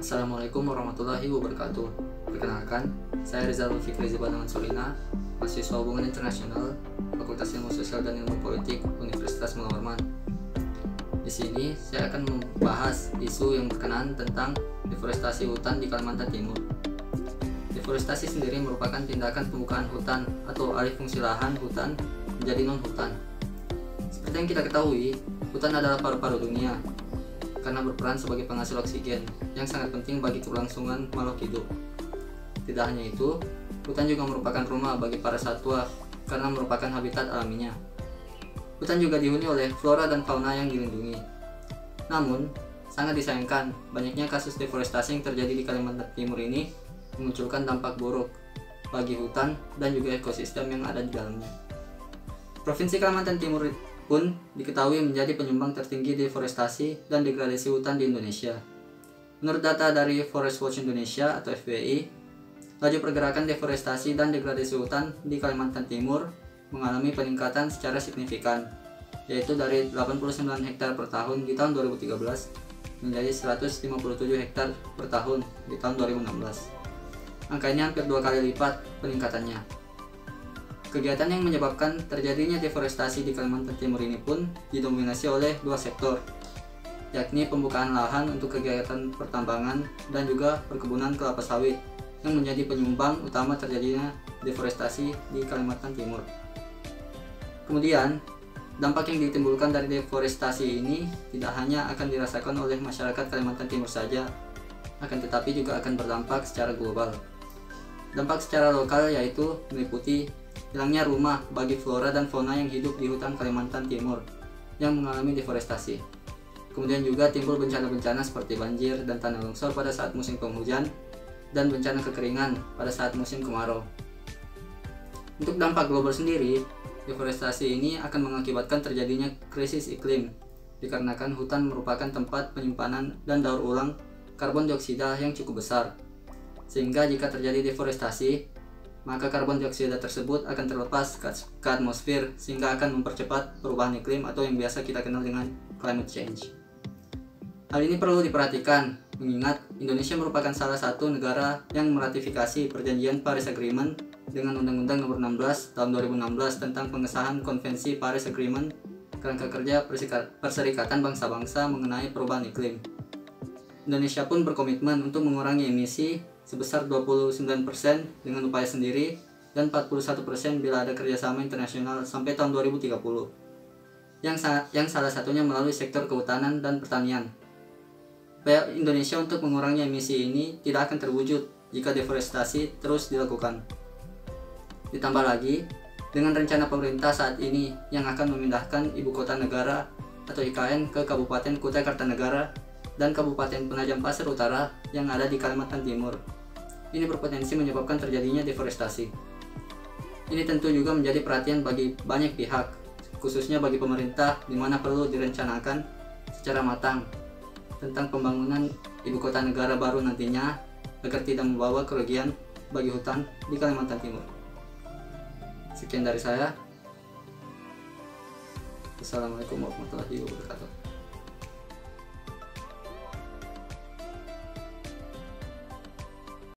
Assalamualaikum warahmatullahi wabarakatuh. Perkenalkan, saya Rizal Fikri Zibanangan Solina, mahasiswa Hubungan Internasional, Fakultas Ilmu Sosial dan Ilmu Politik, Universitas Mula Warman. Di sini saya akan membahas isu yang berkenaan tentang deforestasi hutan di Kalimantan Timur. Deforestasi sendiri merupakan tindakan pembukaan hutan atau alih fungsi lahan hutan menjadi non-hutan. Seperti yang kita ketahui, hutan adalah paru-paru dunia karena berperan sebagai penghasil oksigen yang sangat penting bagi keberlangsungan makhluk hidup. Tidak hanya itu, hutan juga merupakan rumah bagi para satwa karena merupakan habitat alaminya. Hutan juga dihuni oleh flora dan fauna yang dilindungi. Namun, sangat disayangkan banyaknya kasus deforestasi yang terjadi di Kalimantan Timur ini memunculkan dampak buruk bagi hutan dan juga ekosistem yang ada di dalamnya. Provinsi Kalimantan Timur pun diketahui menjadi penyumbang tertinggi deforestasi dan degradasi hutan di Indonesia. Menurut data dari Forest Watch Indonesia atau FWI, laju pergerakan deforestasi dan degradasi hutan di Kalimantan Timur mengalami peningkatan secara signifikan, yaitu dari 89 hektar per tahun di tahun 2013 menjadi 157 hektar per tahun di tahun 2016. Angka ini hampir 2 kali lipat peningkatannya. Kegiatan yang menyebabkan terjadinya deforestasi di Kalimantan Timur ini pun didominasi oleh dua sektor, yakni pembukaan lahan untuk kegiatan pertambangan dan juga perkebunan kelapa sawit yang menjadi penyumbang utama terjadinya deforestasi di Kalimantan Timur. Kemudian, dampak yang ditimbulkan dari deforestasi ini tidak hanya akan dirasakan oleh masyarakat Kalimantan Timur saja, akan tetapi juga akan berdampak secara global. Dampak secara lokal yaitu meliputi hilangnya rumah bagi flora dan fauna yang hidup di hutan Kalimantan Timur yang mengalami deforestasi. Kemudian juga timbul bencana-bencana seperti banjir dan tanah longsor pada saat musim penghujan dan bencana kekeringan pada saat musim kemarau. Untuk dampak global sendiri, deforestasi ini akan mengakibatkan terjadinya krisis iklim dikarenakan hutan merupakan tempat penyimpanan dan daur ulang karbon dioksida yang cukup besar. Sehingga jika terjadi deforestasi, maka karbon dioksida tersebut akan terlepas ke atmosfer sehingga akan mempercepat perubahan iklim atau yang biasa kita kenal dengan climate change. Hal ini perlu diperhatikan mengingat Indonesia merupakan salah satu negara yang meratifikasi Perjanjian Paris Agreement dengan Undang-Undang Nomor 16 Tahun 2016 tentang pengesahan Konvensi Paris Agreement Kerangka Kerja Perserikatan Bangsa-Bangsa mengenai perubahan iklim. Indonesia pun berkomitmen untuk mengurangi emisi sebesar 29% dengan upaya sendiri dan 41% bila ada kerjasama internasional sampai tahun 2030 yang salah satunya melalui sektor kehutanan dan pertanian. Upaya Indonesia untuk mengurangi emisi ini tidak akan terwujud jika deforestasi terus dilakukan. Ditambah lagi dengan rencana pemerintah saat ini yang akan memindahkan ibu kota negara atau IKN ke Kabupaten Kutai Kartanegara dan Kabupaten Penajam Pasir Utara yang ada di Kalimantan Timur. Ini berpotensi menyebabkan terjadinya deforestasi. Ini tentu juga menjadi perhatian bagi banyak pihak, khususnya bagi pemerintah, di mana perlu direncanakan secara matang tentang pembangunan ibu kota negara baru nantinya agar tidak membawa kerugian bagi hutan di Kalimantan Timur. Sekian dari saya. Wassalamualaikum warahmatullahi wabarakatuh.